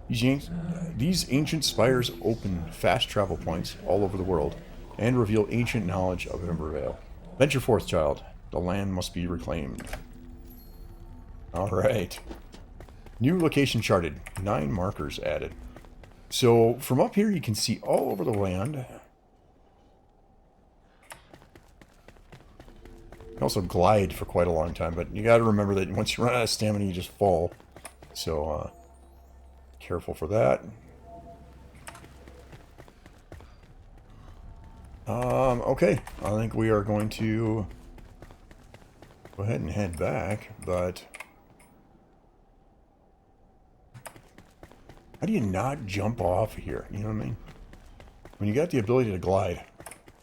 S1: These ancient spires open fast travel points all over the world and reveal ancient knowledge of Embervale. Venture forth, child. The land must be reclaimed. Alright. New location charted. 9 markers added. So, from up here you can see all over the land... also glide for quite a long time, but you got to remember that once you run out of stamina, you just fall. So, careful for that. Okay, I think we are going to go ahead and head back, but how do you not jump off here? You know what I mean? When you got the ability to glide,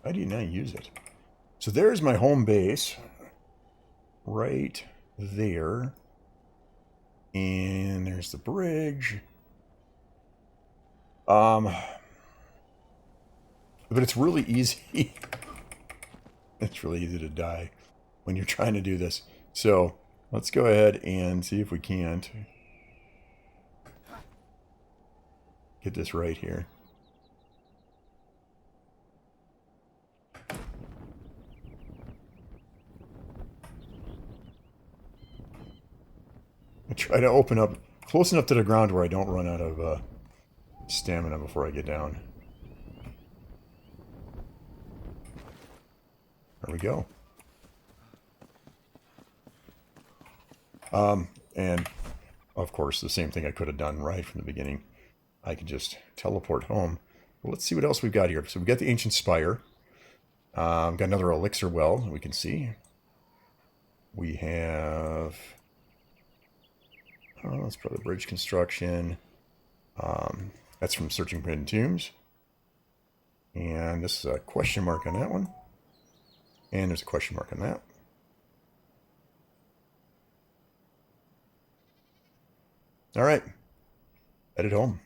S1: how do you not use it? So there's my home base, right there, and there's the bridge. But it's really easy. It's really easy to die when you're trying to do this. So let's go ahead and see if we can't get this right here. I try to open up close enough to the ground where I don't run out of stamina before I get down. There we go. And of course, the same thing I could have done right from the beginning. I could just teleport home. Well, let's see what else we've got here. So we've got the ancient spire. Got another elixir well that we can see. We have... Oh, that's probably the bridge construction. That's from Searching for Hidden Tombs. And this is a question mark on that one. And there's a question mark on that. All right. Headed home.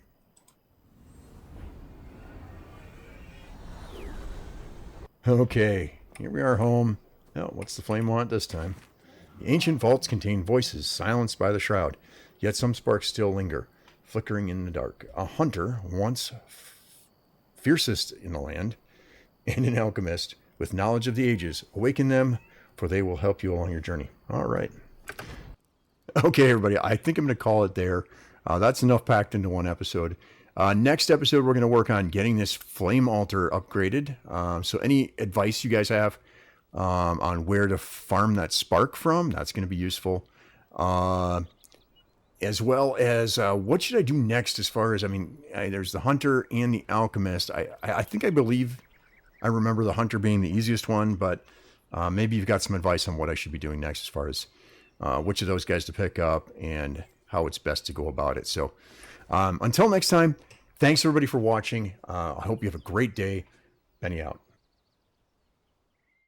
S1: Okay. Here we are home. Oh, what's the flame want this time? The ancient vaults contain voices silenced by the shroud, yet some sparks still linger, flickering in the dark. A hunter, once fiercest in the land, and an alchemist with knowledge of the ages. Awaken them, for they will help you along your journey. All right. Okay, everybody, I think I'm going to call it there. That's enough packed into one episode. Next episode, we're going to work on getting this flame altar upgraded. So any advice you guys have on where to farm that spark from, that's going to be useful. As well as what should I do next as far as, there's the hunter and the alchemist. I think I believe I remember the hunter being the easiest one, but maybe you've got some advice on what I should be doing next as far as which of those guys to pick up and how it's best to go about it. So until next time, thanks everybody for watching. I hope you have a great day. Benny out.